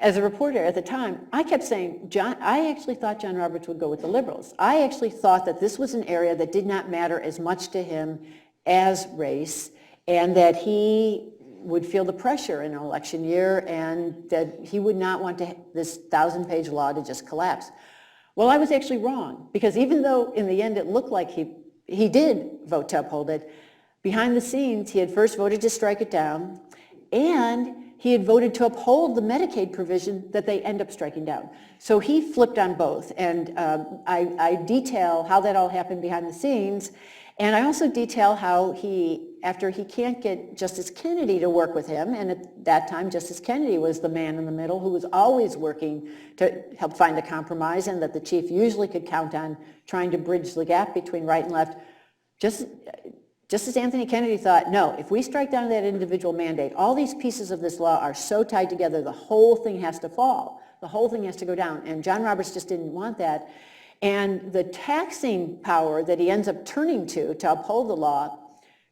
as a reporter at the time, I kept saying, I actually thought John Roberts would go with the liberals. I actually thought that this was an area that did not matter as much to him as race, and that he would feel the pressure in an election year, and that he would not want this 1,000-page law to just collapse. Well, I was actually wrong, because even though in the end it looked like he did vote to uphold it, behind the scenes he had first voted to strike it down, and he had voted to uphold the Medicaid provision that they end up striking down. So he flipped on both, and I detail how that all happened behind the scenes, and I also detail how after he can't get Justice Kennedy to work with him, and at that time Justice Kennedy was the man in the middle who was always working to help find a compromise, and that the chief usually could count on trying to bridge the gap between right and left. Justice Anthony Kennedy thought, no, if we strike down that individual mandate, all these pieces of this law are so tied together, the whole thing has to fall. The whole thing has to go down. And John Roberts just didn't want that. And the taxing power that he ends up turning to uphold the law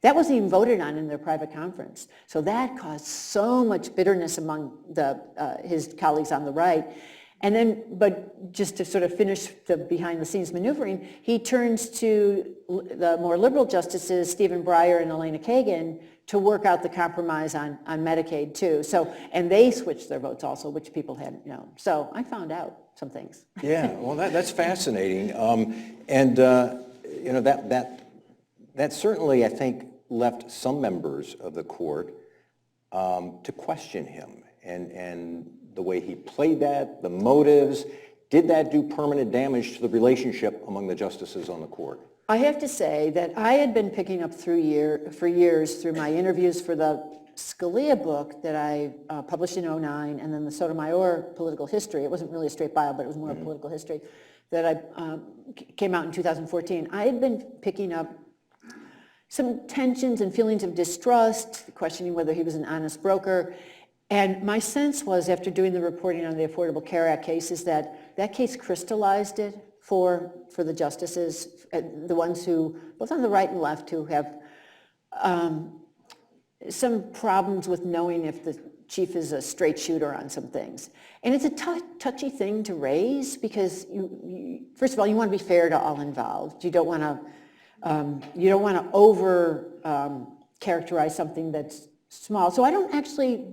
That wasn't even voted on in their private conference. So that caused so much bitterness among his colleagues on the right. And then, but just to sort of finish the behind-the-scenes maneuvering, he turns to the more liberal justices, Stephen Breyer and Elena Kagan, to work out the compromise on Medicaid too. So, and they switched their votes also, which people hadn't known. So I found out some things. Yeah, well, that's fascinating. That certainly, I think, left some members of the court to question him and the way he played that, the motives. Did that do permanent damage to the relationship among the justices on the court? I have to say that I had been picking up for years through my interviews for the Scalia book that I published in '09, and then the Sotomayor political history. It wasn't really a straight bio, but it was more a political history that I came out in 2014. I had been picking up some tensions and feelings of distrust, questioning whether he was an honest broker. And my sense was, after doing the reporting on the Affordable Care Act case, is that that case crystallized it for the justices, the ones who, both on the right and left, who have some problems with knowing if the chief is a straight shooter on some things. And it's a touchy thing to raise because, first of all, you want to be fair to all involved. You don't want to over characterize something that's small. So I don't actually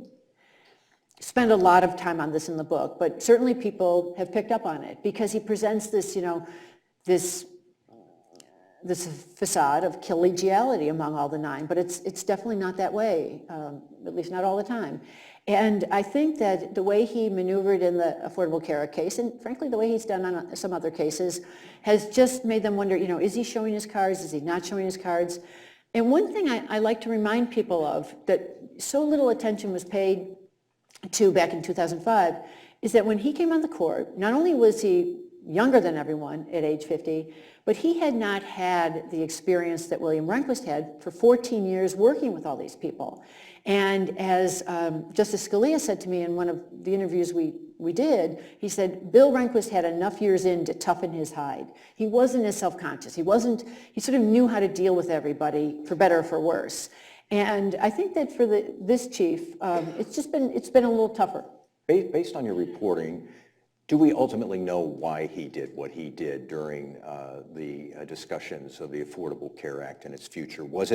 spend a lot of time on this in the book, but certainly people have picked up on it because he presents this, this facade of collegiality among all the nine, but it's definitely not that way, at least not all the time. And I think that the way he maneuvered in the Affordable Care Act case, and frankly the way he's done on some other cases, has just made them wonder, is he showing his cards, is he not showing his cards? And one thing I like to remind people of that so little attention was paid to back in 2005 is that when he came on the court, not only was he younger than everyone at age 50, but he had not had the experience that William Rehnquist had for 14 years working with all these people. And as Justice Scalia said to me in one of the interviews we did, he said, Bill Rehnquist had enough years in to toughen his hide. He wasn't as self-conscious. He sort of knew how to deal with everybody, for better or for worse. And I think that for this chief, it's been a little tougher. Based on your reporting, do we ultimately know why he did what he did during the discussions of the Affordable Care Act and its future? Was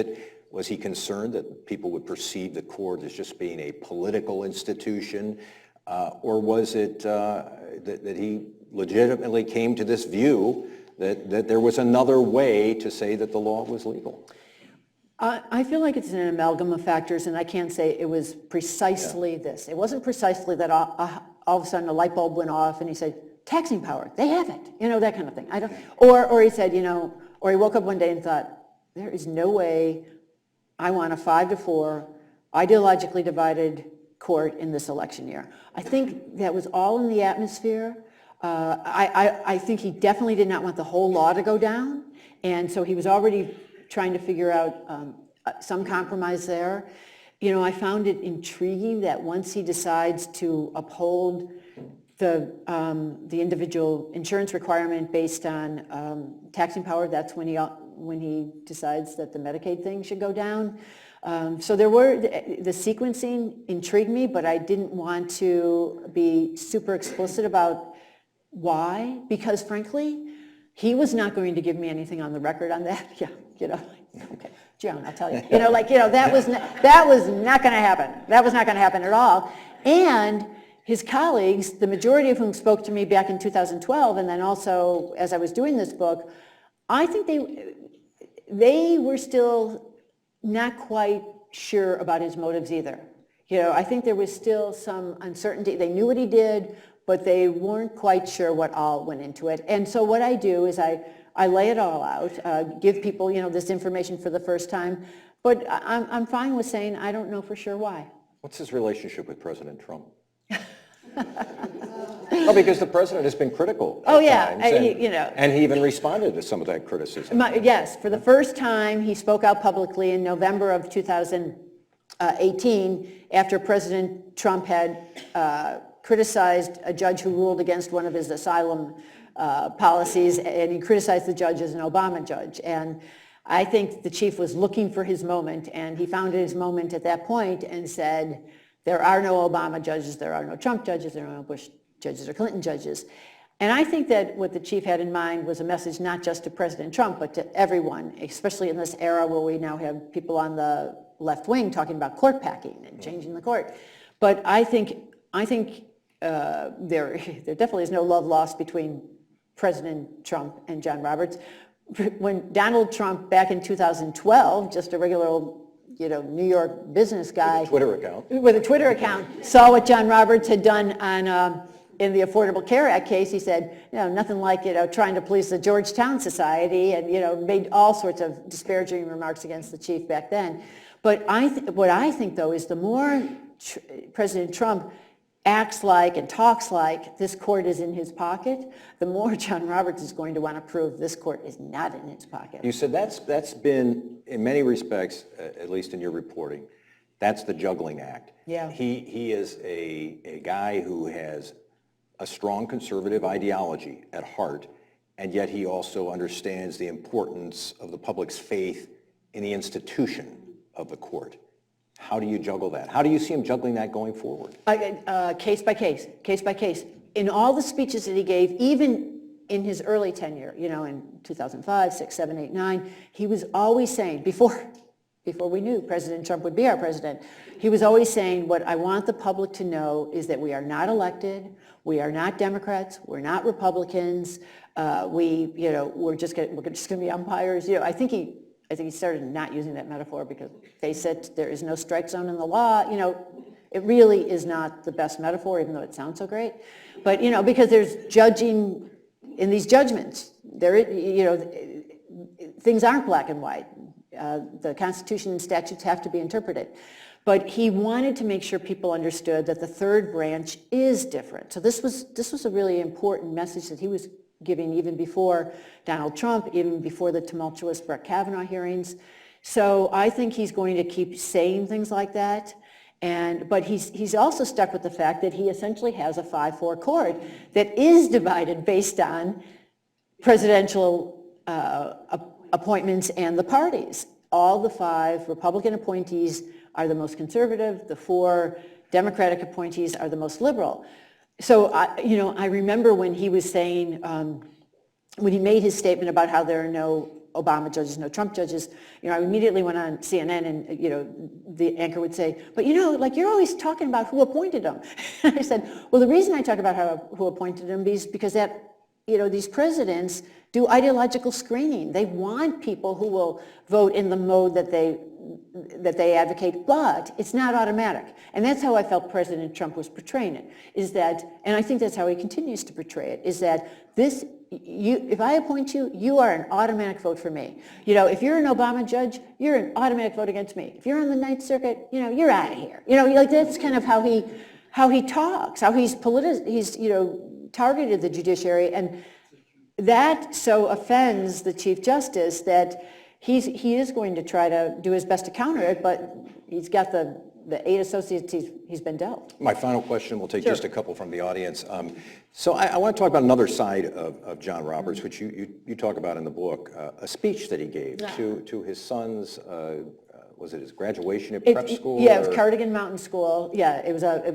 he concerned that people would perceive the court as just being a political institution, or was it that he legitimately came to this view that there was another way to say that the law was legal? I feel like it's an amalgam of factors, and I can't say it was precisely this. It wasn't precisely that all of a sudden a light bulb went off and he said, taxing power, they have it, that kind of thing. Or he said, or he woke up one day and thought, there is no way I want a 5-4 ideologically divided court in this election year. I think that was all in the atmosphere. I think he definitely did not want the whole law to go down, and so he was already trying to figure out some compromise there. I found it intriguing that once he decides to uphold the individual insurance requirement based on taxing power, that's when he decides that the Medicaid thing should go down. So the sequencing intrigued me, but I didn't want to be super explicit about why, because frankly, he was not going to give me anything on the record on that. Yeah, okay, Joan, I'll tell you. That was not going to happen. That was not going to happen at all. And his colleagues, the majority of whom spoke to me back in 2012, and then also as I was doing this book, I think they were still not quite sure about his motives either. I think there was still some uncertainty. They knew what he did, but they weren't quite sure what all went into it. And so what I do is I lay it all out, give people, this information for the first time, but I'm fine with saying I don't know for sure why. What's his relationship with President Trump? Well, because the president has been critical at times, and he even responded to some of that criticism. Yes, for the first time, he spoke out publicly in November of 2018 after President Trump had criticized a judge who ruled against one of his asylum policies, and he criticized the judge as an Obama judge. And I think the chief was looking for his moment, and he found his moment at that point and said, there are no Obama judges, there are no Trump judges, there are no Bush judges or Clinton judges. And I think that what the chief had in mind was a message not just to President Trump, but to everyone, especially in this era where we now have people on the left wing talking about court packing and changing the court. But I think there definitely is no love lost between President Trump and John Roberts. When Donald Trump, back in 2012, just a regular old, New York business guy with a Twitter account, saw what John Roberts had done on in the Affordable Care Act case, he said, nothing like, trying to please the Georgetown Society, and, made all sorts of disparaging remarks against the chief back then. But what I think, though, is the more President Trump acts like and talks like this court is in his pocket, the more John Roberts is going to want to prove this court is not in his pocket. You said that's been, in many respects, at least in your reporting, that's the juggling act. Yeah. He is a guy who has a strong conservative ideology at heart, and yet he also understands the importance of the public's faith in the institution of the court. How do you juggle that? How do you see him juggling that going forward? Case by case, case by case. In all the speeches that he gave, even in his early tenure, in 2005, 6, 7, 8, 9, he was always saying, before we knew President Trump would be our president, he was always saying, what I want the public to know is that we are not elected, we are not Democrats, we're not Republicans, we're just going to be umpires. I think he started not using that metaphor because they said there is no strike zone in the law. It really is not the best metaphor, even though it sounds so great. But, because there's judging in these judgments. Things aren't black and white. The Constitution and statutes have to be interpreted. But he wanted to make sure people understood that the third branch is different. So this was a really important message that he was giving even before Donald Trump, even before the tumultuous Brett Kavanaugh hearings. So I think he's going to keep saying things like that. But he's also stuck with the fact that he essentially has a 5-4 court that is divided based on presidential appointments and the parties. All the 5 Republican appointees are the most conservative. The 4 Democratic appointees are the most liberal. So, I remember when he was saying, when he made his statement about how there are no Obama judges, no Trump judges, I immediately went on CNN and, the anchor would say, but you're always talking about who appointed them. And I said, well, the reason I talk about who appointed them is because these presidents do ideological screening. They want people who will vote in the mode that they advocate, but it's not automatic. And that's how I felt President Trump was portraying it, and I think that's how he continues to portray it, is that if I appoint you, you are an automatic vote for me. If you're an Obama judge, you're an automatic vote against me. If you're on the Ninth Circuit, you're out of here. That's kind of how he talks, how he's targeted the judiciary, and that so offends the Chief Justice that he is going to try to do his best to counter it, but he's got the 8 associates he's been dealt. My final question, we'll take just a couple from the audience. So I want to talk about another side of John Roberts, which you talk about in the book, a speech that he gave to his son's, was it his graduation at prep school? Yeah, it was Cardigan Mountain School. Yeah,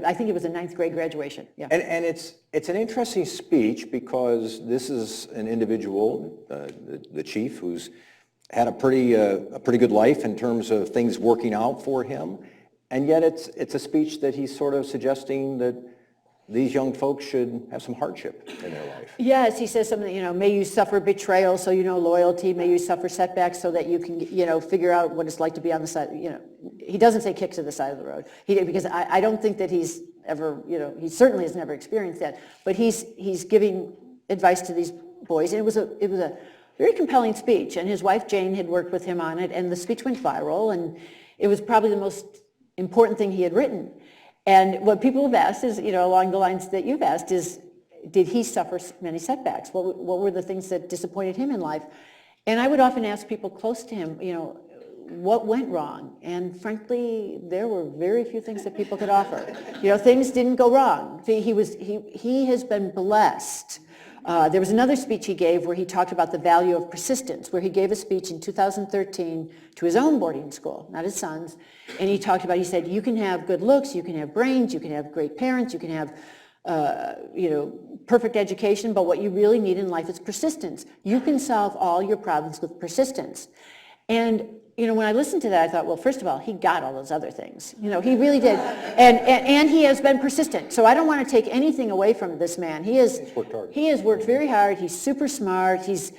I think it was a 9th grade graduation. Yeah. And it's an interesting speech because this is an individual, the chief, who's had a pretty good life in terms of things working out for him, and yet it's a speech that he's sort of suggesting that these young folks should have some hardship in their life. Yes, he says something, may you suffer betrayal so you know loyalty, may you suffer setbacks so that you can, figure out what it's like to be on the side, He doesn't say kick to the side of the road, because I don't think that he's ever, he certainly has never experienced that, but he's giving advice to these boys, and it was a very compelling speech, and his wife Jane had worked with him on it, and the speech went viral, and it was probably the most important thing he had written. And what people have asked is, along the lines that you've asked, is did he suffer many setbacks? What were the things that disappointed him in life? And I would often ask people close to him, what went wrong? And frankly, there were very few things that people could offer. Things didn't go wrong. He has been blessed There was another speech he gave where he talked about the value of persistence, where he gave a speech in 2013 to his own boarding school, not his son's, and he talked about, he said, you can have good looks, you can have brains, you can have great parents, you can have perfect education, but what you really need in life is persistence. You can solve all your problems with persistence. And when I listened to that, I thought, well, first of all, he got all those other things. He really did. And he has been persistent. So I don't want to take anything away from this man. He has worked very hard. He's super smart. He's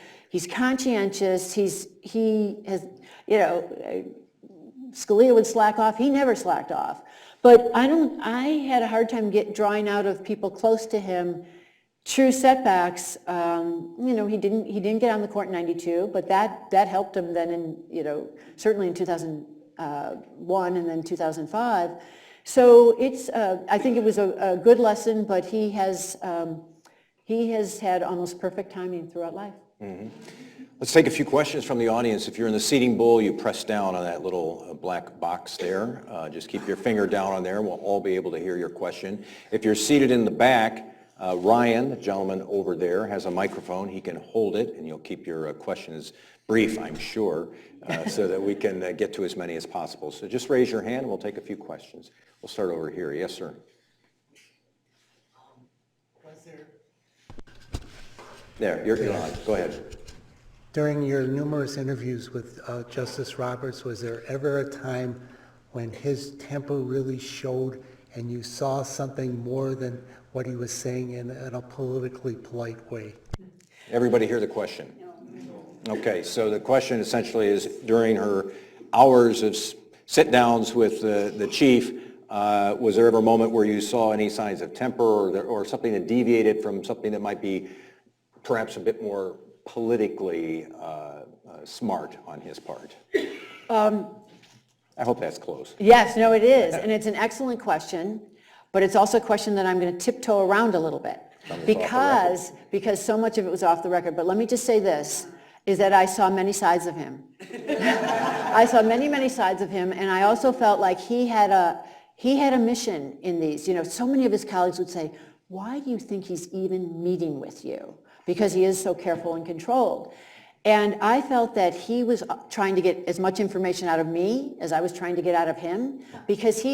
conscientious. He has, Scalia would slack off. He never slacked off. But I had a hard time drawing out of people close to him true setbacks. He didn't get on the court in '92, but that helped him then certainly in 2001 and then 2005. So I think it was a good lesson, but he has had almost perfect timing throughout life. Mm-hmm. Let's take a few questions from the audience. If you're in the seating bowl, you press down on that little black box there. Just keep your finger down on there. We'll all be able to hear your question. If you're seated in the back, Ryan, the gentleman over there, has a microphone. He can hold it, and you'll keep your questions brief, I'm sure, so that we can get to as many as possible. So just raise your hand, and we'll take a few questions. We'll start over here. Yes, sir. There, you're on. Go ahead. During your numerous interviews with Justice Roberts, was there ever a time when his temper really showed and you saw something more than what he was saying in a politically polite way? Everybody hear the question? Okay, so the question essentially is, during her hours of sit-downs with the chief, was there ever a moment where you saw any signs of temper or something that deviated from something that might be perhaps a bit more politically smart on his part? I hope that's close. Yes, no, it is, and it's an excellent question, but it's also a question that I'm going to tiptoe around a little bit because so much of it was off the record. But let me just say this, is that I saw many sides of him. I saw many, many sides of him, and I also felt like he had a mission in these. So many of his colleagues would say, why do you think he's even meeting with you? Because he is so careful and controlled. And I felt that he was trying to get as much information out of me as I was trying to get out of him, because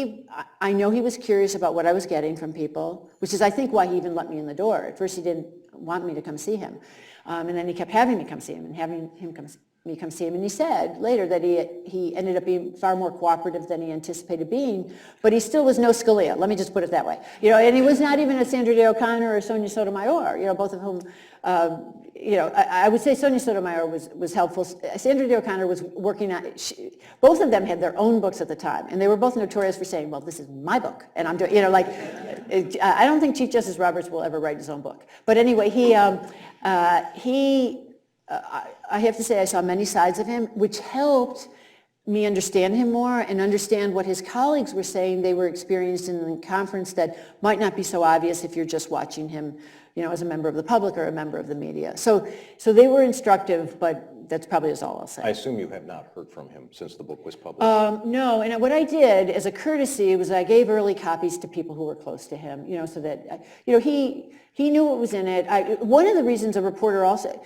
I know he was curious about what I was getting from people, which is I think why he even let me in the door. At first he didn't want me to come see him. And then he kept having me come see him and having him come see him. And he said later that he ended up being far more cooperative than he anticipated being, but he still was no Scalia. Let me just put it that way. And he was not even a Sandra Day O'Connor or Sonia Sotomayor, both of whom, I would say Sonia Sotomayor was helpful. Sandra Day O'Connor was working on, both of them had their own books at the time, and they were both notorious for saying, well, this is my book, and I'm doing, I don't think Chief Justice Roberts will ever write his own book. But anyway, I have to say I saw many sides of him, which helped me understand him more and understand what his colleagues were saying they were experienced in the conference that might not be so obvious if you're just watching him, as a member of the public or a member of the media. So they were instructive, but that's probably all I'll say. I assume you have not heard from him since the book was published. No, and what I did as a courtesy was I gave early copies to people who were close to him, so that, he knew what was in it. One of the reasons a reporter also,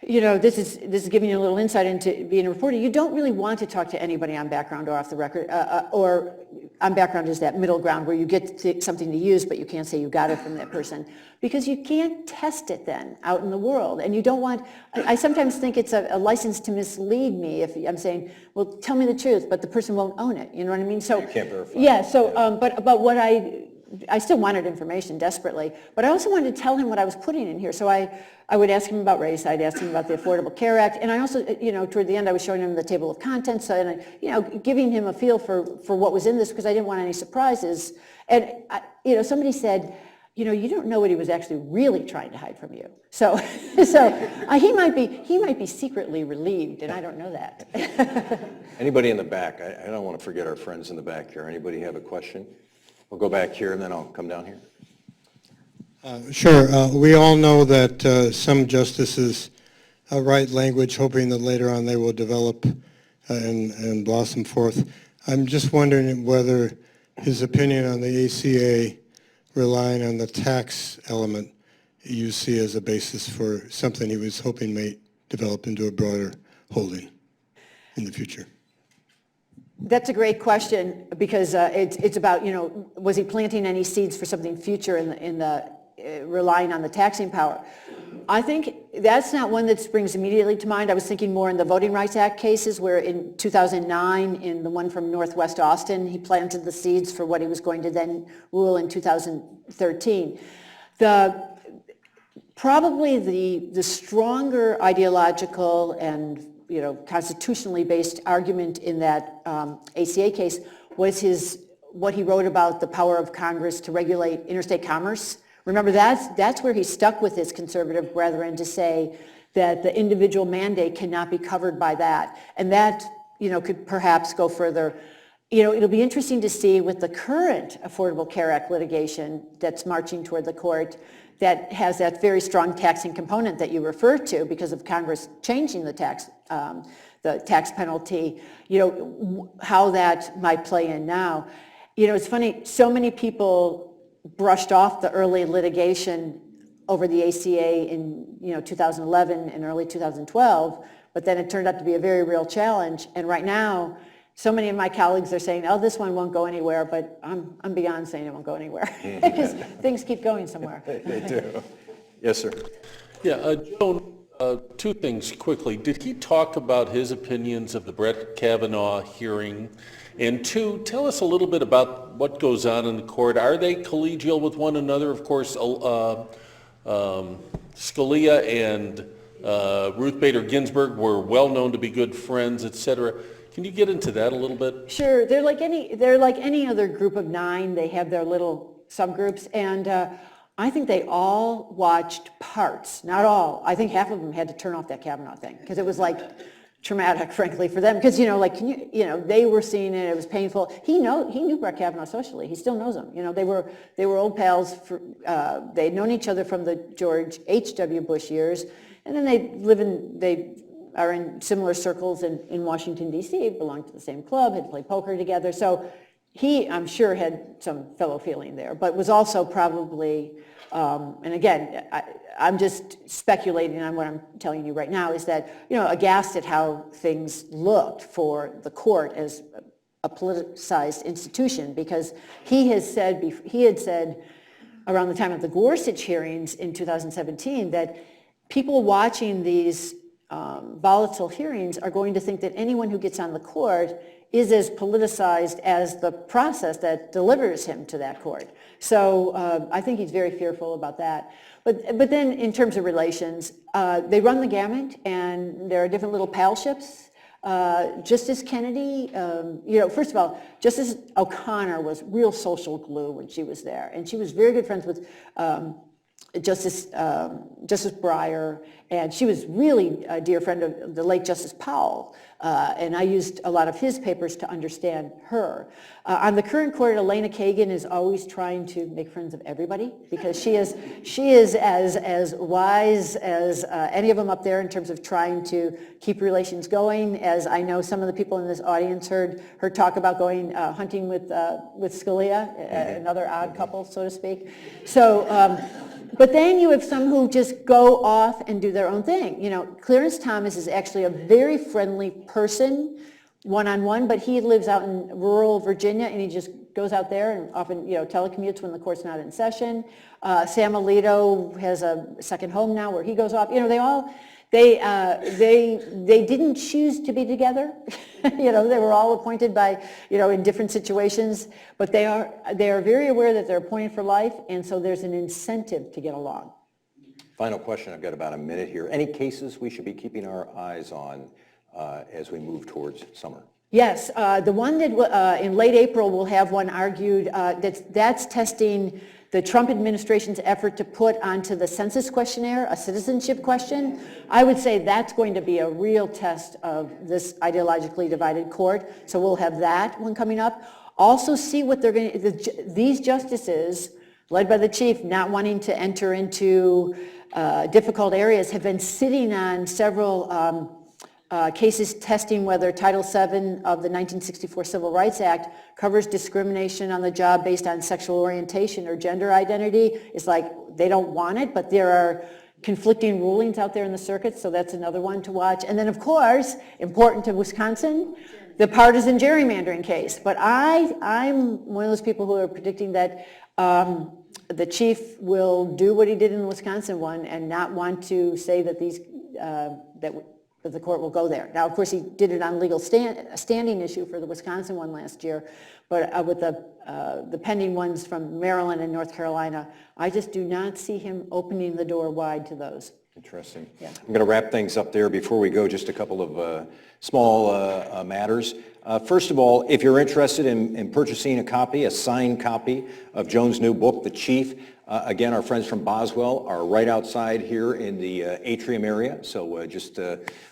this is giving you a little insight into being a reporter. You don't really want to talk to anybody on background or off the record, or on background is that middle ground where you get something to use, but you can't say you got it from that person, because you can't test it then out in the world. And you don't want, I sometimes think it's a license to mislead me if I'm saying, well, tell me the truth, but the person won't own it. You know what I mean? So you can't verify. Yeah, so, but what I still wanted information desperately, but I also wanted to tell him what I was putting in here. So I would ask him about race, I'd ask him about the Affordable Care Act, and I also, toward the end I was showing him the table of contents, and giving him a feel for what was in this, because I didn't want any surprises. And somebody said, you don't know what he was actually really trying to hide from you. So he might be secretly relieved, and I don't know that. Anybody in the back? I don't want to forget our friends in the back here. Anybody have a question? We'll go back here, and then I'll come down here. Sure. We all know that some justices write language hoping that later on they will develop and blossom forth. I'm just wondering whether his opinion on the ACA relying on the tax element you see as a basis for something he was hoping may develop into a broader holding in the future? That's a great question because it's about, was he planting any seeds for something future in the relying on the taxing power? I think that's not one that springs immediately to mind. I was thinking more in the Voting Rights Act cases where in 2009, in the one from Northwest Austin, he planted the seeds for what he was going to then rule in 2013. Probably the stronger ideological and constitutionally based argument in that ACA case was what he wrote about the power of Congress to regulate interstate commerce. Remember, that's where he stuck with his conservative brethren to say that the individual mandate cannot be covered by that. And that, could perhaps go further. It'll be interesting to see with the current Affordable Care Act litigation that's marching toward the court that has that very strong taxing component that you refer to because of Congress changing the tax penalty, how that might play in now. It's funny, so many people brushed off the early litigation over the ACA in 2011 and early 2012, but then it turned out to be a very real challenge. And right now, so many of my colleagues are saying, "Oh, this one won't go anywhere," but I'm beyond saying it won't go anywhere because things keep going somewhere. They do. Yes, sir. Yeah, Joan, two things quickly. Did he talk about his opinions of the Brett Kavanaugh hearing? And two, tell us a little bit about what goes on in the court. Are they collegial with one another? Of course, Scalia and Ruth Bader Ginsburg were well known to be good friends, et cetera. Can you get into that a little bit? Sure. They're like any other group of 9. They have their little subgroups, and I think they all watched parts, not all. I think half of them had to turn off that Kavanaugh thing because it was like traumatic, frankly, for them. Because they were seeing it. It was painful. He knew Brett Kavanaugh socially. He still knows him. They were old pals. They had known each other from the George H.W. Bush years, and then they are in similar circles in Washington, D.C., belonged to the same club, had played poker together. So he, I'm sure, had some fellow feeling there, but was also probably, and again, I'm just speculating on what I'm telling you right now, is that, aghast at how things looked for the court as a politicized institution, because he had said around the time of the Gorsuch hearings in 2017 that people watching these volatile hearings are going to think that anyone who gets on the court is as politicized as the process that delivers him to that court. So I think he's very fearful about that. But then in terms of relations, they run the gamut, and there are different little pal ships. Justice Kennedy, first of all, Justice O'Connor was real social glue when she was there, and she was very good friends with Justice Breyer, and she was really a dear friend of the late Justice Powell, and I used a lot of his papers to understand her. On the current court, Elena Kagan is always trying to make friends of everybody because she is as wise as any of them up there in terms of trying to keep relations going. As I know, some of the people in this audience heard her talk about going hunting with Scalia, another odd couple, so to speak. So. But then you have some who just go off and do their own thing. Clarence Thomas is actually a very friendly person, one-on-one, but he lives out in rural Virginia, and he just goes out there and often, telecommutes when the court's not in session. Sam Alito has a second home now where he goes off. They didn't choose to be together. They were all appointed by, in different situations, but they are very aware that they're appointed for life, and so there's an incentive to get along. Final question. I've got about a minute here. Any cases we should be keeping our eyes on as we move towards summer? Yes, the one that in late April we'll have one argued that's testing the Trump administration's effort to put onto the census questionnaire a citizenship question. I would say that's going to be a real test of this ideologically divided court. So we'll have that one coming up. Also see what they're going to, these justices, led by the chief, not wanting to enter into difficult areas, have been sitting on several cases testing whether Title VII of the 1964 Civil Rights Act covers discrimination on the job based on sexual orientation or gender identity. It's like they don't want it, but there are conflicting rulings out there in the circuit, so that's another one to watch. And then, of course, important to Wisconsin, the partisan gerrymandering case. But I'm one of those people who are predicting that the chief will do what he did in the Wisconsin one and not want to say that that the court will go there. Now, of course, he did it on legal standing issue for the Wisconsin one last year, but with the pending ones from Maryland and North Carolina, I just do not see him opening the door wide to those. Interesting. Yeah. I'm going to wrap things up there. Before we go, just a couple of small matters. First of all, if you're interested in purchasing a copy, a signed copy of Joan's new book, The Chief, again, our friends from Boswell are right outside here in the atrium area, so just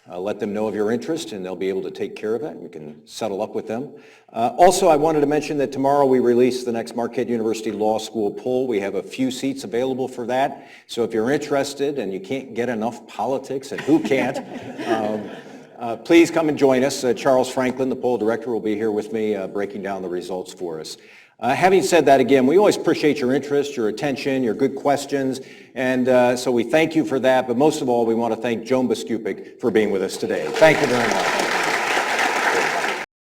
let them know of your interest and they'll be able to take care of it. You can settle up with them. Also, I wanted to mention that tomorrow we release the next Marquette University Law School poll. We have a few seats available for that, so if you're interested and you can't get enough politics, and who can't, please come and join us. Charles Franklin, the poll director, will be here with me breaking down the results for us. Having said that, again, we always appreciate your interest, your attention, your good questions, and so we thank you for that, but most of all, we want to thank Joan Biskupic for being with us today. Thank you very much.